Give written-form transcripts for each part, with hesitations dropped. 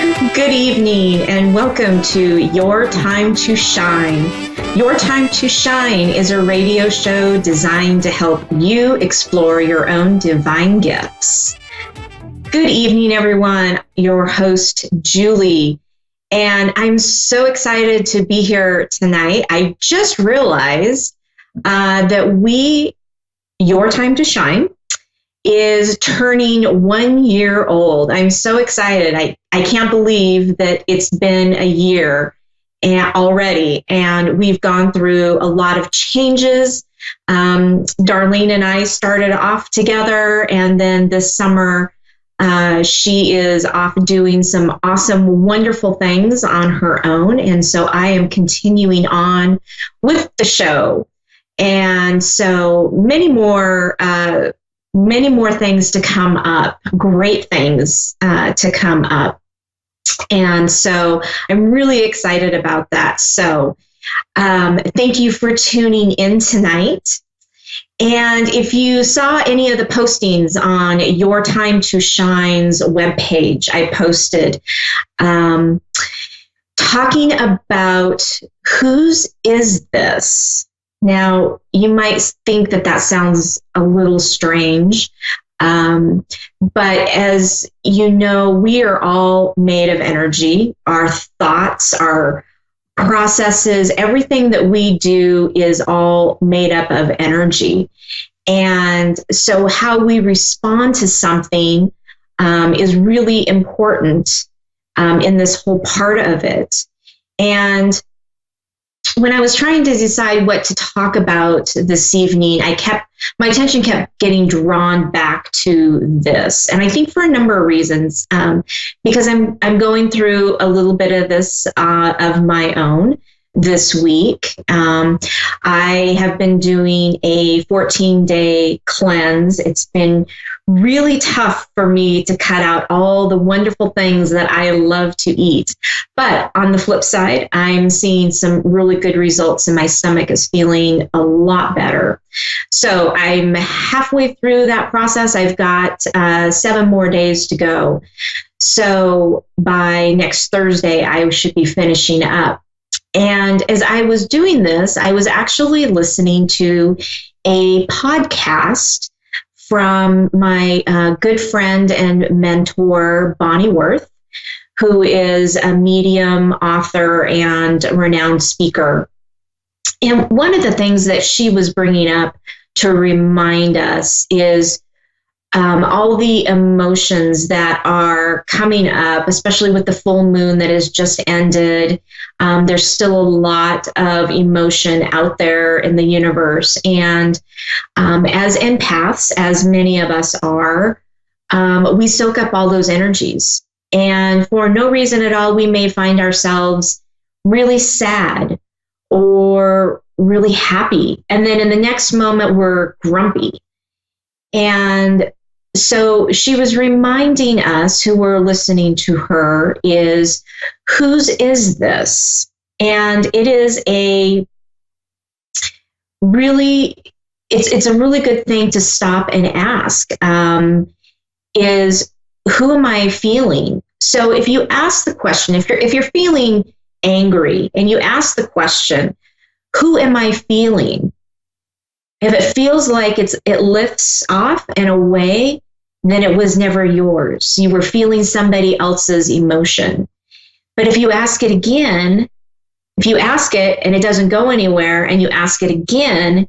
Good evening and welcome to Your Time to Shine. Your Time to Shine is a radio show designed to help you explore your own divine gifts. Good evening, everyone. Your host, Julie. And I'm so excited to be here tonight. I just realized that Your Time to Shine is turning 1 year old. I'm so excited. I can't believe that it's been a year already, and we've gone through a lot of changes. Darlene and I started off together, and then this summer, she is off doing some awesome, wonderful things on her own. And so I am continuing on with the show. And so many more things to come up, great things to come up. And so I'm really excited about that. So thank you for tuning in tonight. And if you saw any of the postings on Your Time to Shine's webpage, I posted talking about whose is this? Now, you might think that sounds a little strange, but as you know, we are all made of energy. Our thoughts, our processes, everything that we do is all made up of energy. And so how we respond to something is really important in this whole part of it. And when I was trying to decide what to talk about this evening, my attention kept getting drawn back to this. And I think for a number of reasons, because I'm going through a little bit of this of my own this week. I have been doing a 14-day cleanse. It's been really tough for me to cut out all the wonderful things that I love to eat. But on the flip side, I'm seeing some really good results, and my stomach is feeling a lot better. So I'm halfway through that process. I've got 7 more days to go. So by next Thursday, I should be finishing up. And as I was doing this, I was actually listening to a podcast from my good friend and mentor, Bonnie Worth, who is a medium, author, and renowned speaker. And one of the things that she was bringing up to remind us is all the emotions that are coming up, especially with the full moon that has just ended. There's still a lot of emotion out there in the universe. And as empaths, as many of us are, we soak up all those energies. And for no reason at all, we may find ourselves really sad or really happy. And then in the next moment, we're grumpy. And so she was reminding us who were listening to her is, whose is this? And it is it's a really good thing to stop and ask, is who am I feeling? So if you ask the question, if you're feeling angry and you ask the question, who am I feeling? If it feels like it lifts off and away, then it was never yours. You were feeling somebody else's emotion. But if you ask it again, if you ask it and it doesn't go anywhere, and you ask it again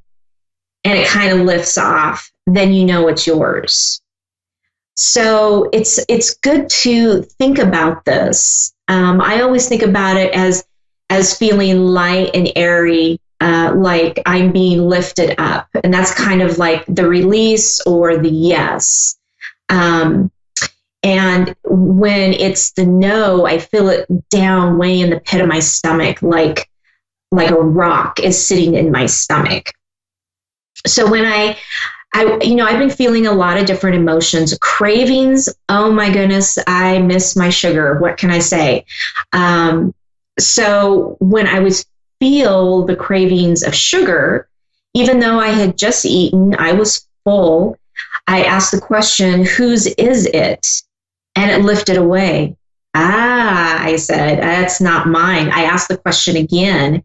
and it kind of lifts off, then you know it's yours. So it's good to think about this. I always think about it as feeling light and airy, like I'm being lifted up. And that's kind of like the release or the yes. And when it's the no, I feel it down way in the pit of my stomach, like a rock is sitting in my stomach. So when I've been feeling a lot of different emotions. Cravings, oh my goodness, I miss my sugar. What can I say? So when I would feel the cravings of sugar, even though I had just eaten, I was full, I asked the question, whose is it? And it lifted away. I said, that's not mine. I asked the question again,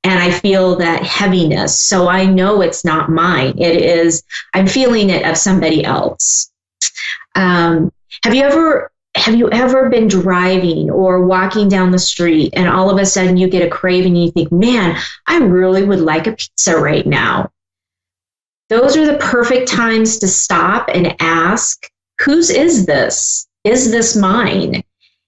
and I feel that heaviness. So I know it's not mine. It is, I'm feeling it of somebody else. Um, have you ever been driving or walking down the street and all of a sudden you get a craving and you think, man, I really would like a pizza right now? Those are the perfect times to stop and ask, whose is this? Is this mine?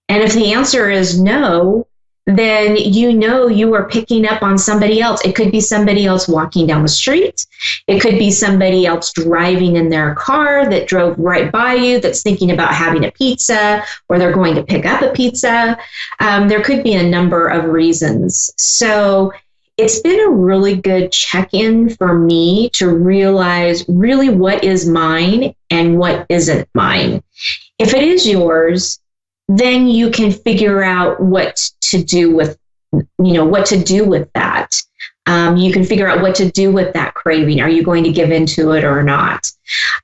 And if the answer is no, then you know you are picking up on somebody else. It could be somebody else walking down the street. It could be somebody else driving in their car that drove right by you that's thinking about having a pizza, or they're going to pick up a pizza. There could be a number of reasons. So it's been a really good check-in for me to realize really what is mine and what isn't mine. If it is yours, then you can figure out what to do with, what to do with that. You can figure out what to do with that craving. Are you going to give into it or not?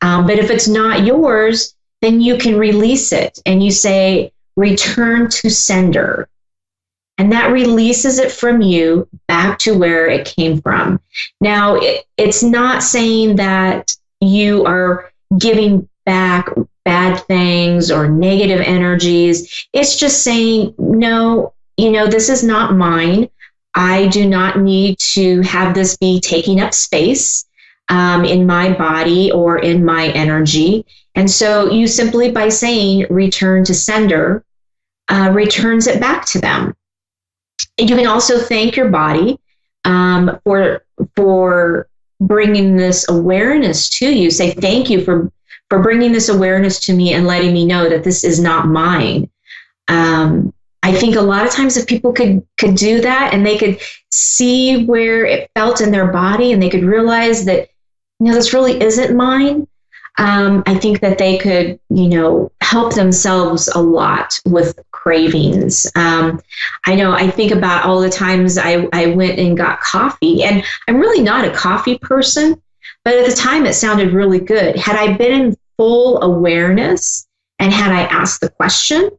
But if it's not yours, then you can release it and you say, return to sender. And that releases it from you back to where it came from. Now, it's not saying that you are giving back bad things or negative energies. It's just saying, no, this is not mine. I do not need to have this be taking up space in my body or in my energy. And so you simply, by saying return to sender, returns it back to them. And you can also thank your body for bringing this awareness to you. Say thank you for bringing this awareness to me and letting me know that this is not mine. I think a lot of times if people could do that and they could see where it felt in their body and they could realize that, this really isn't mine, I think that they could, help themselves a lot with cravings. I think about all the times I went and got coffee, and I'm really not a coffee person, but at the time it sounded really good. Had I been in full awareness and had I asked the question,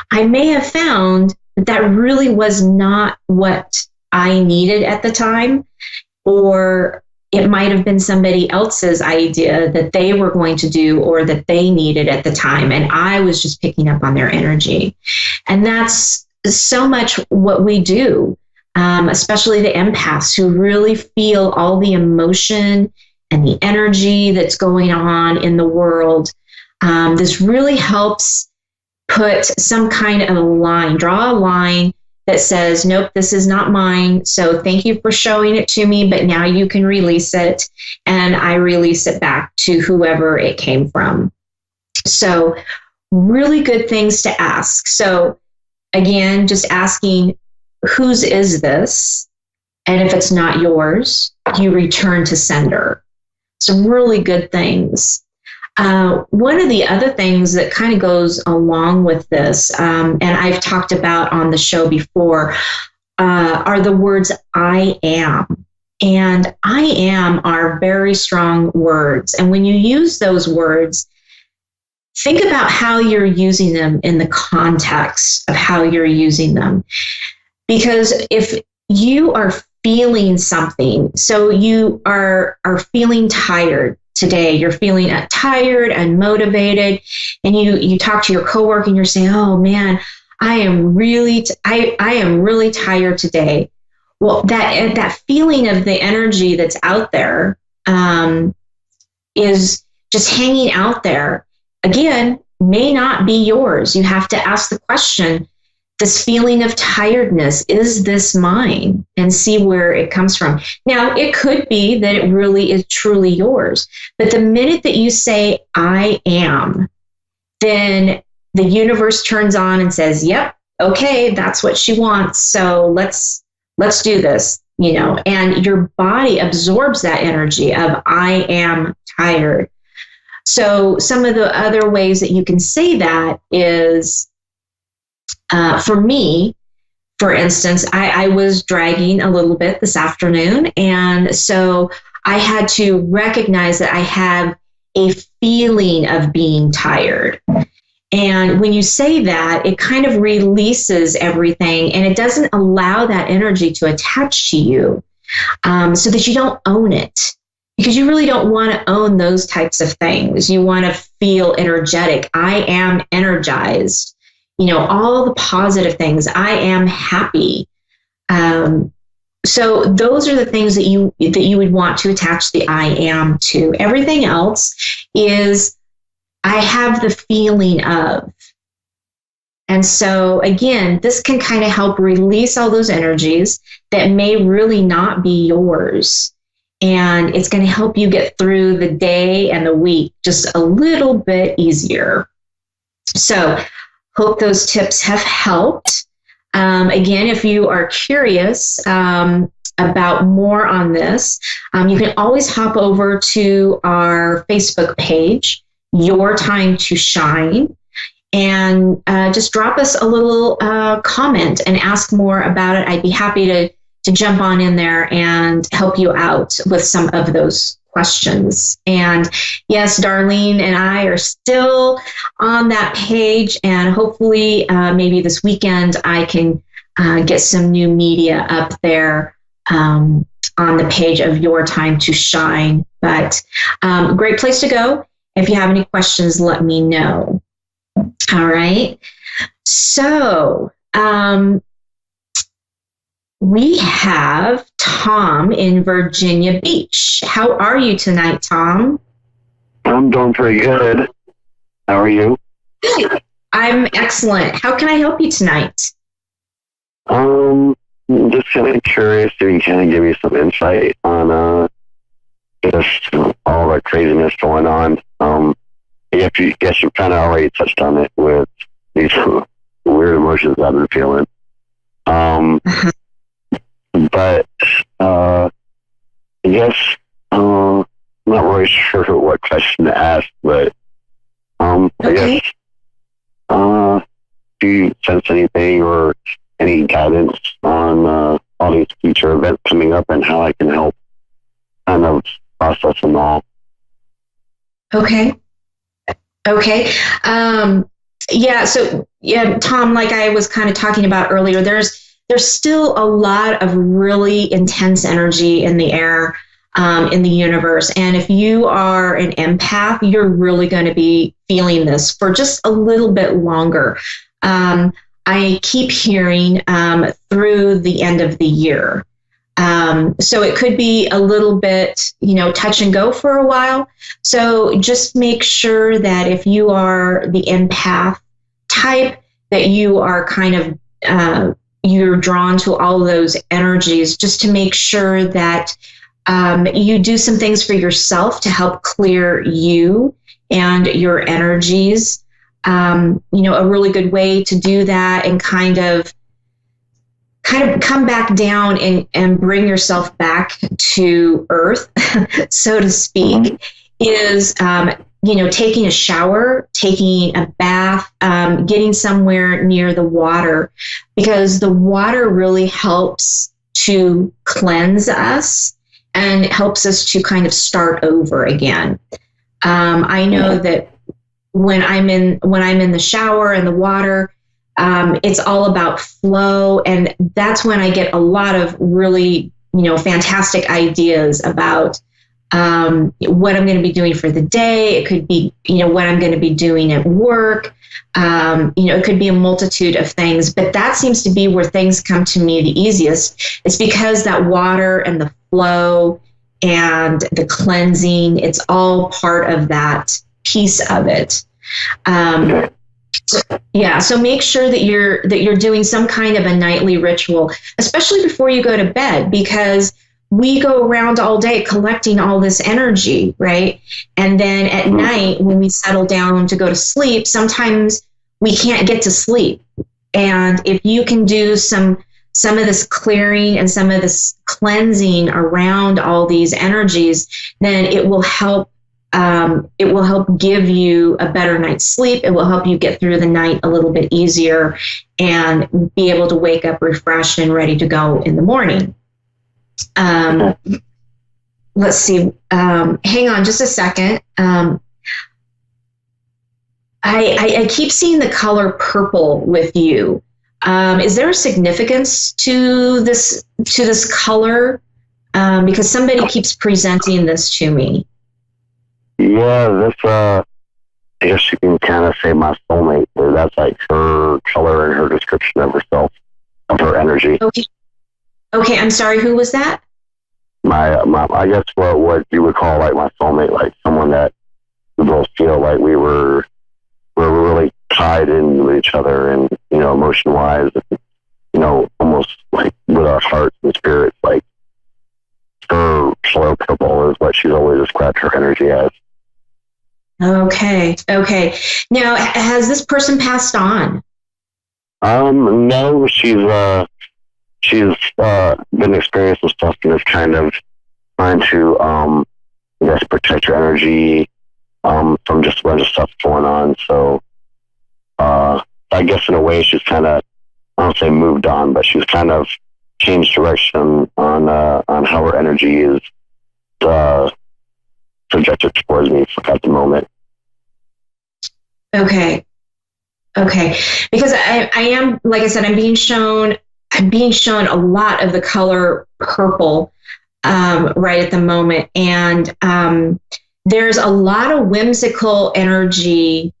I may have found that really was not what I needed at the time, or it might have been somebody else's idea that they were going to do or that they needed at the time. And I was just picking up on their energy. And that's so much what we do, especially the empaths who really feel all the emotion and the energy that's going on in the world. This really helps put some kind of a line, draw a line that says, nope, this is not mine. So thank you for showing it to me, but now you can release it. And I release it back to whoever it came from. So really good things to ask. So again, just asking, whose is this? And if it's not yours, you return to sender. Some really good things. One of the other things that kind of goes along with this, and I've talked about on the show before, are the words I am. And I am are very strong words. And when you use those words, think about how you're using them in the context of how you're using them. Because if you are feeling something, so you are feeling tired today, you're feeling tired and motivated, and you talk to your coworker and you're saying, oh man, I am really tired today. Well, that feeling of the energy that's out there is just hanging out there. Again, may not be yours. You have to ask the question, this feeling of tiredness, is this mine? And see where it comes from. Now, it could be that it really is truly yours. But the minute that you say, I am, then the universe turns on and says, yep, okay, that's what she wants. So let's do this, and your body absorbs that energy of I am tired. So some of the other ways that you can say that is, for me, for instance, I was dragging a little bit this afternoon. And so I had to recognize that I have a feeling of being tired. And when you say that, it kind of releases everything, and it doesn't allow that energy to attach to you, so that you don't own it, because you really don't want to own those types of things. You want to feel energetic. I am energized. All the positive things. I am happy. So those are the things that you would want to attach the I am to. Everything else is I have the feeling of. And so again, this can kind of help release all those energies that may really not be yours. And it's going to help you get through the day and the week just a little bit easier. So hope those tips have helped. Again, if you are curious about more on this, you can always hop over to our Facebook page, Your Time to Shine, and just drop us a little comment and ask more about it. I'd be happy to jump on in there and help you out with some of those questions. And yes, Darlene and I are still on that page, and hopefully maybe this weekend I can get some new media up there on the page of Your Time to Shine. But great place to go. If you have any questions, let me know. All right. So we have Tom in Virginia Beach. How are you tonight, Tom? I'm doing pretty good. How are you? Good. I'm excellent. How can I help you tonight? Just kind of curious if you can give me some insight on just all the craziness going on. I guess you kind of already touched on it with these weird emotions I've been feeling. But I guess I'm not really sure what question to ask, but I guess do you sense anything or any guidance on all these future events coming up and how I can help kind of process them all? Okay. So Tom, like I was kind of talking about earlier, there's still a lot of really intense energy in the air, in the universe. And if you are an empath, you're really going to be feeling this for just a little bit longer. I keep hearing through the end of the year. So it could be a little bit, touch and go for a while. So just make sure that if you are the empath type, that you are kind of, you're drawn to all those energies, just to make sure that you do some things for yourself to help clear you and your energies. A really good way to do that and kind of come back down and bring yourself back to earth, so to speak, is, taking a shower, taking a bath, getting somewhere near the water, because the water really helps to cleanse us and it helps us to kind of start over again. I know that when I'm in the shower and the water, it's all about flow, and that's when I get a lot of really, fantastic ideas about what I'm going to be doing for the day. It could be, what I'm going to be doing at work. It could be a multitude of things, but that seems to be where things come to me the easiest. It's because that water and the flow and the cleansing, it's all part of that piece of it. So make sure that you're doing some kind of a nightly ritual, especially before you go to bed, because we go around all day collecting all this energy, right? And then at night, when we settle down to go to sleep, sometimes we can't get to sleep. And if you can do some of this clearing and some of this cleansing around all these energies, then it will help give you a better night's sleep. It will help you get through the night a little bit easier and be able to wake up refreshed and ready to go in the morning. Let's see. Hang on just a second. I keep seeing the color purple with you. Is there a significance to this color? Because somebody keeps presenting this to me. Yeah, this, I guess you can kind of say my soulmate. That's like her color and her description of herself, of her energy. Okay. Okay, I'm sorry, who was that? My I guess what you would call like my soulmate, like someone that we both feel like we're really tied in with each other, and emotion wise, almost like with our hearts and spirits. Like her color purple is what she's always described her energy as. Okay. Okay. Now, has this person passed on? No, she's been experiencing stuff and is kind of trying to I guess protect her energy from just a bunch of stuff going on. So I guess in a way she's kind of, I don't say moved on, but she's kind of changed direction on how her energy is projected towards me at the moment. Okay. Okay. Because I am, like I said, I'm being shown a lot of the color purple right at the moment. And there's a lot of whimsical energy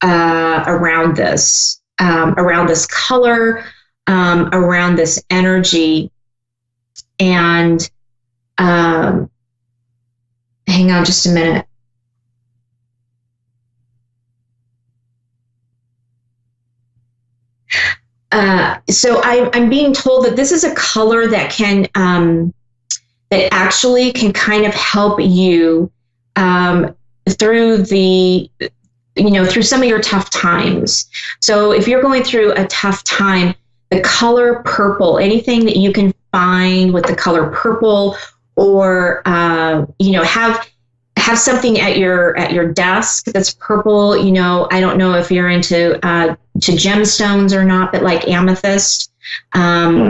around this color, around this energy. And hang on just a minute. So I'm being told that this is a color that can that actually can kind of help you through through some of your tough times. So if you're going through a tough time, the color purple, anything that you can find with the color purple, or have something at your desk that's purple. I don't know if you're into to gemstones or not, but like amethyst, I'm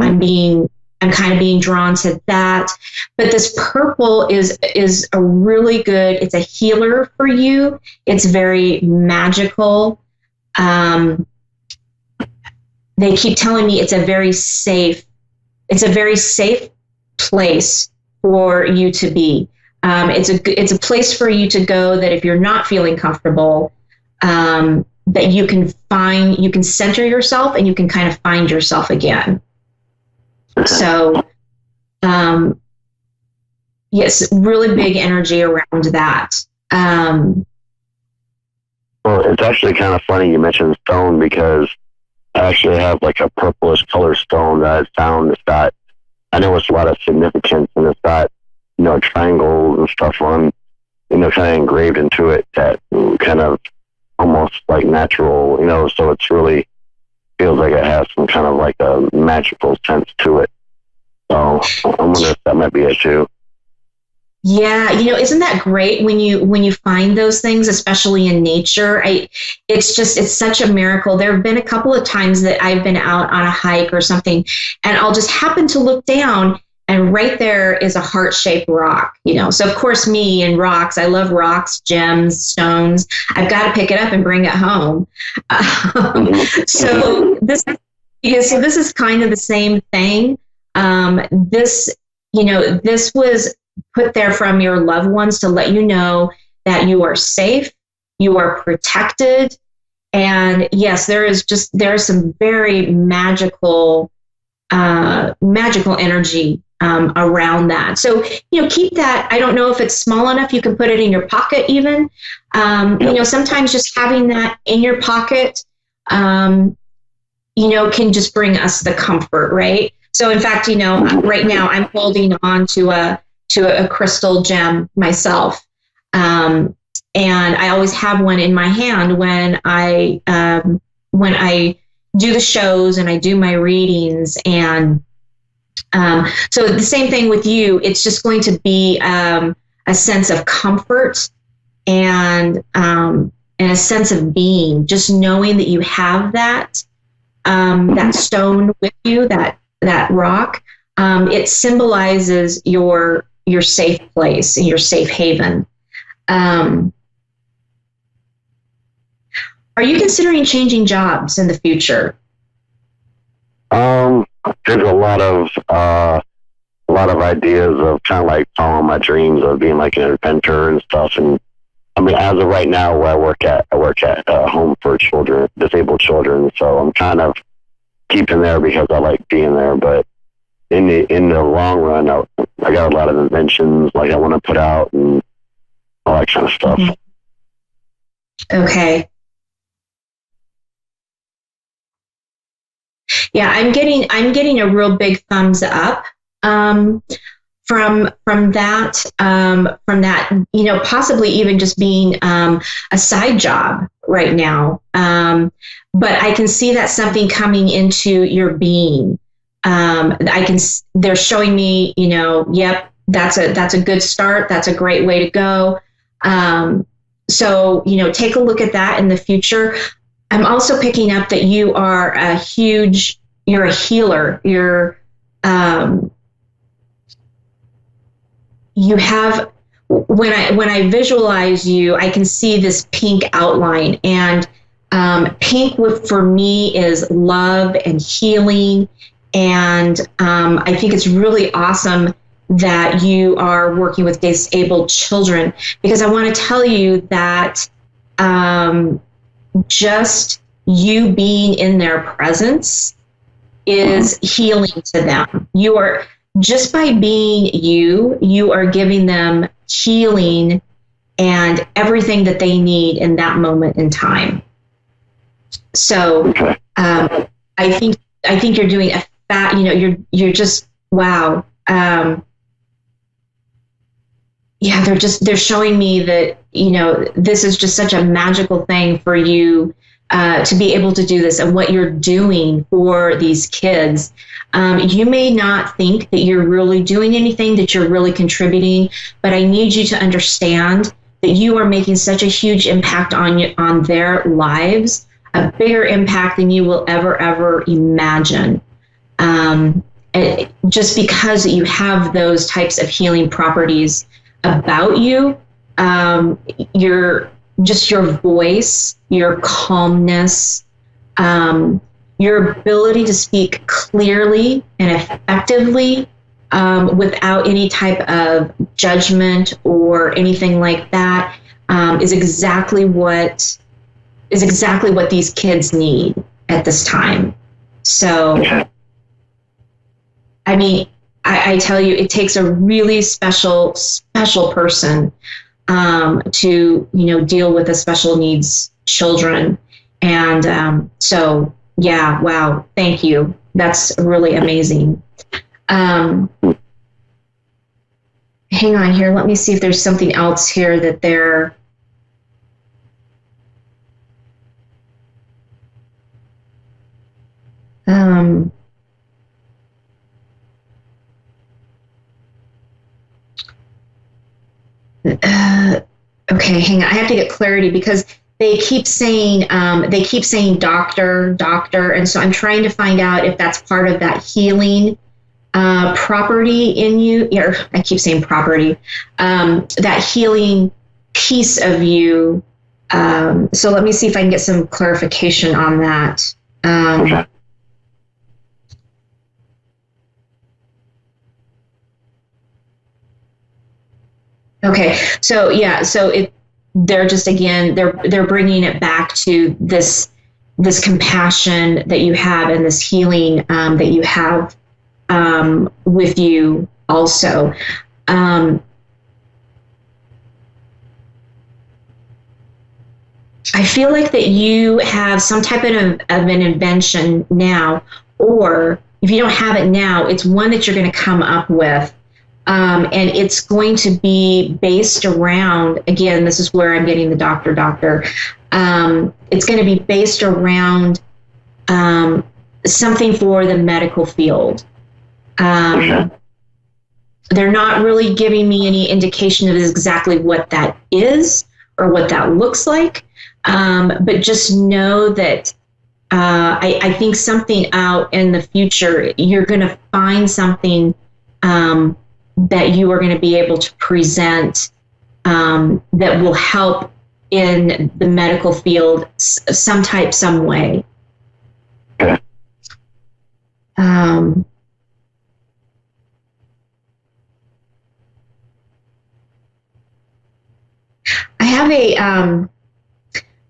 kind of being drawn to that. But this purple is a really good, it's a healer for you. It's very magical. They keep telling me it's a very safe place for you to be. It's a place for you to go that if you're not feeling comfortable, that you can center yourself and you can kind of find yourself again. So, yes, really big energy around that. Well, it's actually kind of funny you mentioned stone, because I actually have like a purplish color stone that I found. It's got, I know it's a lot of significance, and it's got, triangles and stuff on, kind of engraved into it that kind of almost like natural, so it's really feels like it has some kind of like a magical sense to it. So I'm wondering if that might be it too. Yeah, isn't that great when you find those things, especially in nature? It's such a miracle. There have been a couple of times that I've been out on a hike or something, and I'll just happen to look down, and right there is a heart-shaped rock. So of course, me and rocks, I love rocks, gems, stones. I've got to pick it up and bring it home. So this is kind of the same thing. This was put there from your loved ones to let you know that you are safe, you are protected. And yes, there is some very magical energy around that. So, keep that. I don't know if it's small enough, you can put it in your pocket even. Sometimes just having that in your pocket, can just bring us the comfort, right? So in fact, right now I'm holding on to a crystal gem myself. And I always have one in my hand when I do the shows and I do my readings. And so the same thing with you, it's just going to be a sense of comfort and a sense of being, just knowing that you have that stone with you, that rock. It symbolizes your safe place and your safe haven. Are you considering changing jobs in the future? There's a lot of ideas of kind of like following my dreams of being like an inventor and stuff. And I mean, as of right now, where I work at a home for children, disabled children. So I'm kind of keeping there because I like being there. But in the long run, I got a lot of inventions like I want to put out and all that kind of stuff. Okay. Yeah, I'm getting a real big thumbs up from that, you know, possibly even just being a side job right now. But I can see that something coming into your being. They're showing me, you know, yep, that's a good start. That's a great way to go. So, you know, take a look at that in the future. I'm also picking up that you are you're a healer. You have, when I visualize you, I can see this pink outline, and pink for me is love and healing. And I think it's really awesome that you are working with disabled children, because I want to tell you that just you being in their presence is healing to them. You are, just by being you are giving them healing and everything that they need in that moment in time. So I think you're doing you know, you're just, wow. Yeah, they're showing me that, you know, this is just such a magical thing for you to be able to do this, and what you're doing for these kids. You may not think that you're really doing anything, that you're really contributing, but I need you to understand that you are making such a huge impact on their lives, a bigger impact than you will ever imagine. Just because you have those types of healing properties about you, your voice, your calmness, your ability to speak clearly and effectively without any type of judgment or anything like that is exactly what these kids need at this time. So, I mean, I tell you, it takes a really special person to, you know, deal with the special needs children. And so, yeah, wow, thank you. That's really amazing. Hang on here. Let me see if there's something else here that they're... okay, hang on. I have to get clarity because they keep saying doctor, and so I'm trying to find out if that's part of that healing property in you. Or I keep saying property, that healing piece of you. So let me see if I can get some clarification on that. Okay. Okay, so yeah, so they're just, again, they're bringing it back to this compassion that you have and this healing that you have with you also. I feel like that you have some type of an invention now, or if you don't have it now, it's one that you're going to come up with. And it's going to be based around, again, this is where I'm getting the doctor. It's going to be based around something for the medical field. They're not really giving me any indication of exactly what that is or what that looks like. But just know that I think something out in the future, you're going to find something that you are going to be able to present that will help in the medical field, some type, some way. Okay. I have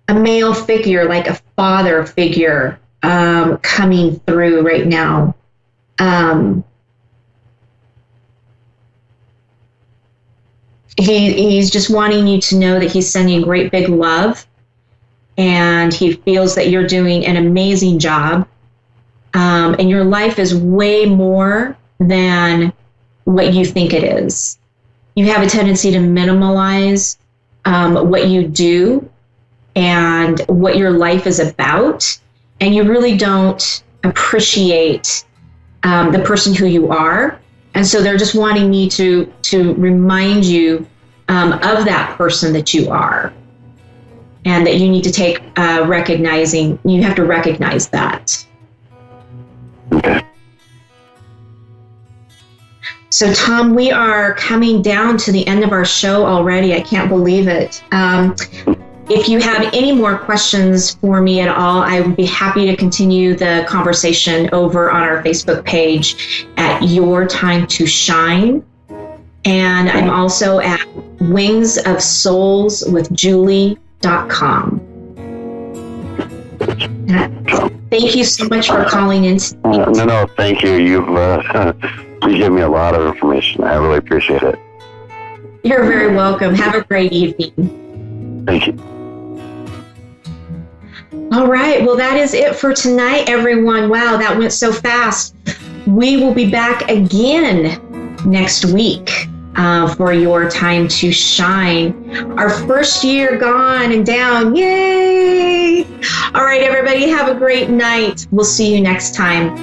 a male figure, like a father figure, coming through right now. He's just wanting you to know that he's sending great big love, and he feels that you're doing an amazing job. And your life is way more than what you think it is. You have a tendency to minimalize what you do and what your life is about, and you really don't appreciate the person who you are. And so they're just wanting me to remind you of that person that you are, and that you need to take you have to recognize that. Okay. So, Tom, we are coming down to the end of our show already. I can't believe it. If you have any more questions for me at all, I would be happy to continue the conversation over on our Facebook page at Your Time to Shine. And I'm also at wingsofsoulswithjulie.com. Thank you so much for calling in. No, thank you. You've given me a lot of information. I really appreciate it. You're very welcome. Have a great evening. Thank you. All right. Well, that is it for tonight, everyone. Wow, that went so fast. We will be back again next week for Your Time to Shine. Our first year gone and down. Yay! All right, everybody, have a great night. We'll see you next time.